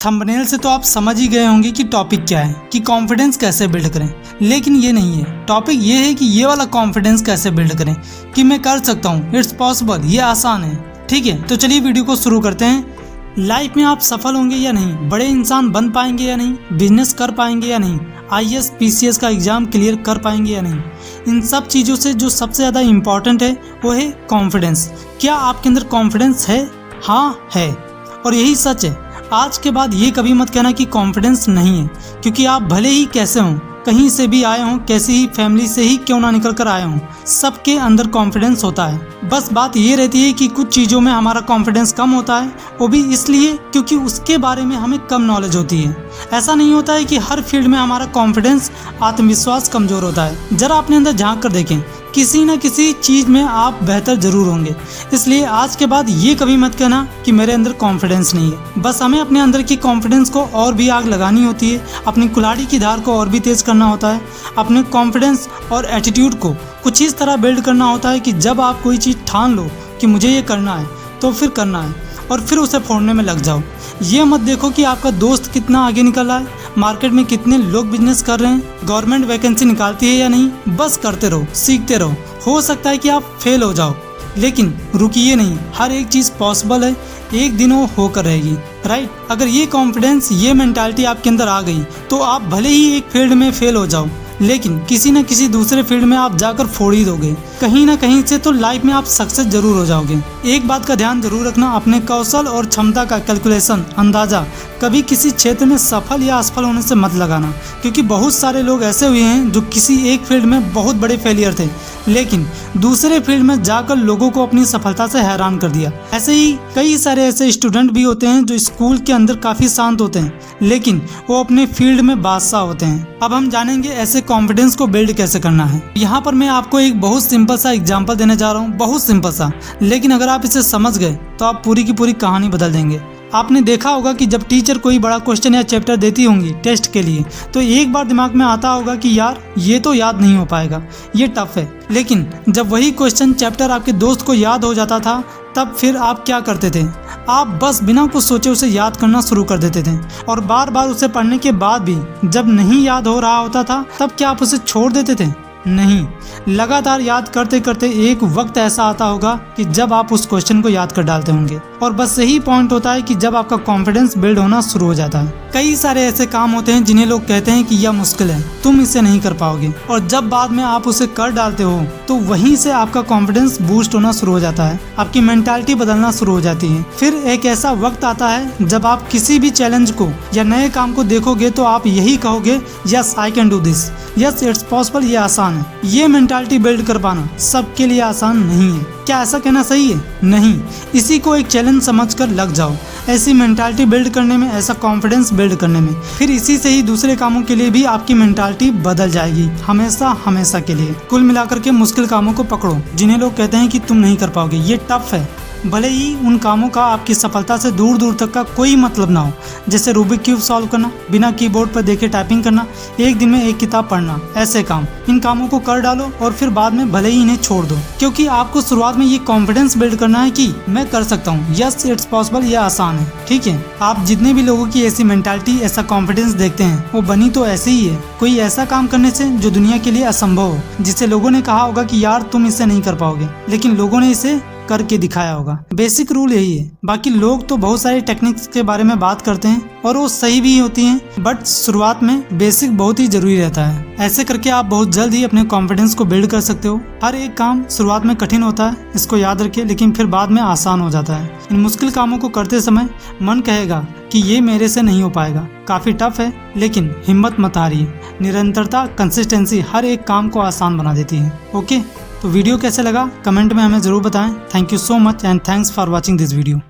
Thumbnail से तो आप समझ ही गए होंगे कि टॉपिक क्या है, कि कॉन्फिडेंस कैसे बिल्ड करें। लेकिन ये नहीं है, टॉपिक ये है कि ये वाला कॉन्फिडेंस कैसे बिल्ड करें कि मैं कर सकता हूँ, इट्स पॉसिबल, ये आसान है। ठीक है, तो चलिए वीडियो को शुरू करते हैं। लाइफ में आप सफल होंगे या नहीं, बड़े इंसान बन पाएंगे या नहीं, बिजनेस कर पाएंगे या नहीं, IAS PCS का एग्जाम क्लियर कर पाएंगे या नहीं, इन सब चीज़ों से जो सबसे ज़्यादा इम्पॉर्टेंट है वो है कॉन्फिडेंस। क्या आपके अंदर कॉन्फिडेंस है? हाँ है, और यही सच है। आज के बाद ये कभी मत कहना कि कॉन्फिडेंस नहीं है, क्योंकि आप भले ही कैसे हों, कहीं से भी आए हों, कैसी ही फैमिली से ही क्यों ना निकल कर आए हों, सबके अंदर कॉन्फिडेंस होता है। बस बात ये रहती है कि कुछ चीज़ों में हमारा कॉन्फिडेंस कम होता है, वो भी इसलिए क्योंकि उसके बारे में हमें कम नॉलेज होती है। ऐसा नहीं होता है कि हर फील्ड में हमारा कॉन्फिडेंस, आत्मविश्वास कमज़ोर होता है। जरा अपने अंदर झांक कर देखें, किसी न किसी चीज़ में आप बेहतर जरूर होंगे। इसलिए आज के बाद ये कभी मत कहना कि मेरे अंदर कॉन्फिडेंस नहीं है। बस हमें अपने अंदर की कॉन्फिडेंस को और भी आग लगानी होती है, अपनी कुल्हाड़ी की धार को और भी तेज करना होता है। अपने कॉन्फिडेंस और एटीट्यूड को कुछ इस तरह बिल्ड करना होता है कि जब आप कोई चीज़ ठान लो कि मुझे ये करना है, तो फिर करना है और फिर उसे फोड़ने में लग जाओ। ये मत देखो कि आपका दोस्त कितना आगे निकल रहा है, मार्केट में कितने लोग बिजनेस कर रहे हैं, गवर्नमेंट वैकेंसी निकालती है या नहीं। बस करते रहो, सीखते रहो। हो सकता है कि आप फेल हो जाओ, लेकिन रुकिए नहीं। हर एक चीज़ पॉसिबल है, एक दिन वो होकर रहेगी। राइट? अगर ये कॉन्फिडेंस, ये मेंटालिटी आपके अंदर आ गई तो आप भले ही एक फील्ड में फेल हो जाओ, लेकिन किसी न किसी दूसरे फील्ड में आप जाकर फोड़ ही दोगे। कहीं ना कहीं से तो लाइफ में आप सक्सेस जरूर हो जाओगे। एक बात का ध्यान जरूर रखना, अपने कौशल और क्षमता का कैलकुलेशन, अंदाजा कभी किसी क्षेत्र में सफल या असफल होने से मत लगाना, क्योंकि बहुत सारे लोग ऐसे हुए हैं जो किसी एक फील्ड में बहुत बड़े फेलियर थे, लेकिन दूसरे फील्ड में जाकर लोगों को अपनी सफलता से हैरान कर दिया। ऐसे ही कई सारे ऐसे स्टूडेंट भी होते हैं जो स्कूल के अंदर काफ़ी शांत होते हैं, लेकिन वो अपने फील्ड में बादशाह होते हैं। अब हम जानेंगे ऐसे कॉन्फिडेंस को बिल्ड कैसे करना है। यहाँ पर मैं आपको एक बहुत सिंपल सा एग्जाम्पल देने जा रहा हूँ, बहुत सिंपल सा, लेकिन अगर आप इसे समझ गए तो आप पूरी की पूरी कहानी बदल देंगे। आपने देखा होगा कि जब टीचर कोई बड़ा क्वेश्चन या चैप्टर देती होंगी टेस्ट के लिए, तो एक बार दिमाग में आता होगा कि यार ये तो याद नहीं हो पाएगा, ये टफ है। लेकिन जब वही क्वेश्चन चैप्टर आपके दोस्त को याद हो जाता था, तब फिर आप क्या करते थे? आप बस बिना कुछ सोचे उसे याद करना शुरू कर देते थे, और बार बार उसे पढ़ने के बाद भी जब नहीं याद हो रहा होता था, तब क्या आप उसे छोड़ देते थे? नहीं, लगातार याद करते करते एक वक्त ऐसा आता होगा कि जब आप उस क्वेश्चन को याद कर डालते होंगे। और बस यही पॉइंट होता है कि जब आपका कॉन्फिडेंस बिल्ड होना शुरू हो जाता है। कई सारे ऐसे काम होते हैं जिन्हें लोग कहते हैं कि यह मुश्किल है, तुम इसे नहीं कर पाओगे, और जब बाद में आप उसे कर डालते हो तो वहीं से आपका कॉन्फिडेंस बूस्ट होना शुरू हो जाता है, आपकी मेंटालिटी बदलना शुरू हो जाती है। फिर एक ऐसा वक्त आता है जब आप किसी भी चैलेंज को या नए काम को देखोगे तो आप यही कहोगे, yes I can do this, yes it's possible, ये आसान है। ये मेंटालिटी बिल्ड कर पाना सबके लिए आसान नहीं है। क्या ऐसा कहना सही है? नहीं। इसी को एक चैलेंज समझकर लग जाओ, ऐसी मेंटालिटी बिल्ड करने में, ऐसा कॉन्फिडेंस बिल्ड करने में। फिर इसी से ही दूसरे कामों के लिए भी आपकी मेंटालिटी बदल जाएगी, हमेशा हमेशा के लिए। कुल मिलाकर के मुश्किल कामों को पकड़ो जिन्हें लोग कहते हैं कि तुम नहीं कर पाओगे, ये टफ है। भले ही उन कामों का आपकी सफलता से दूर दूर तक का कोई मतलब ना हो, जैसे रूबिक क्यूब सॉल्व करना, बिना कीबोर्ड पर देखे टाइपिंग करना, एक दिन में एक किताब पढ़ना, ऐसे काम। इन कामों को कर डालो और फिर बाद में भले ही इन्हें छोड़ दो, क्योंकि आपको शुरुआत में ये कॉन्फिडेंस बिल्ड करना है कि मैं कर सकता हूँ, यस इट्स पॉसिबल, ये आसान है। ठीक है, आप जितने भी लोगों की ऐसी मेंटालिटी, ऐसा कॉन्फिडेंस देखते हैं, वो बनी तो ऐसे ही है, कोई ऐसा काम करने से जो दुनिया के लिए असंभव हो, जिसे लोगों ने कहा होगा कि यार तुम इसे नहीं कर पाओगे, लेकिन लोगों ने इसे करके दिखाया होगा। बेसिक रूल यही है। बाकी लोग तो बहुत सारे टेक्निक्स के बारे में बात करते हैं और वो सही भी होती हैं, बट शुरुआत में बेसिक बहुत ही जरूरी रहता है। ऐसे करके आप बहुत जल्द ही अपने कॉन्फिडेंस को बिल्ड कर सकते हो। हर एक काम शुरुआत में कठिन होता है, इसको याद रखिए, लेकिन फिर बाद में आसान हो जाता है। इन मुश्किल कामों को करते समय मन कहेगा कि ये मेरे से नहीं हो पाएगा, काफी टफ है, लेकिन हिम्मत मत हारिए। निरंतरता, कंसिस्टेंसी हर एक काम को आसान बना देती है। ओके, तो वीडियो कैसे लगा कमेंट में हमें ज़रूर बताएं। Thank you so much and thanks for watching this video.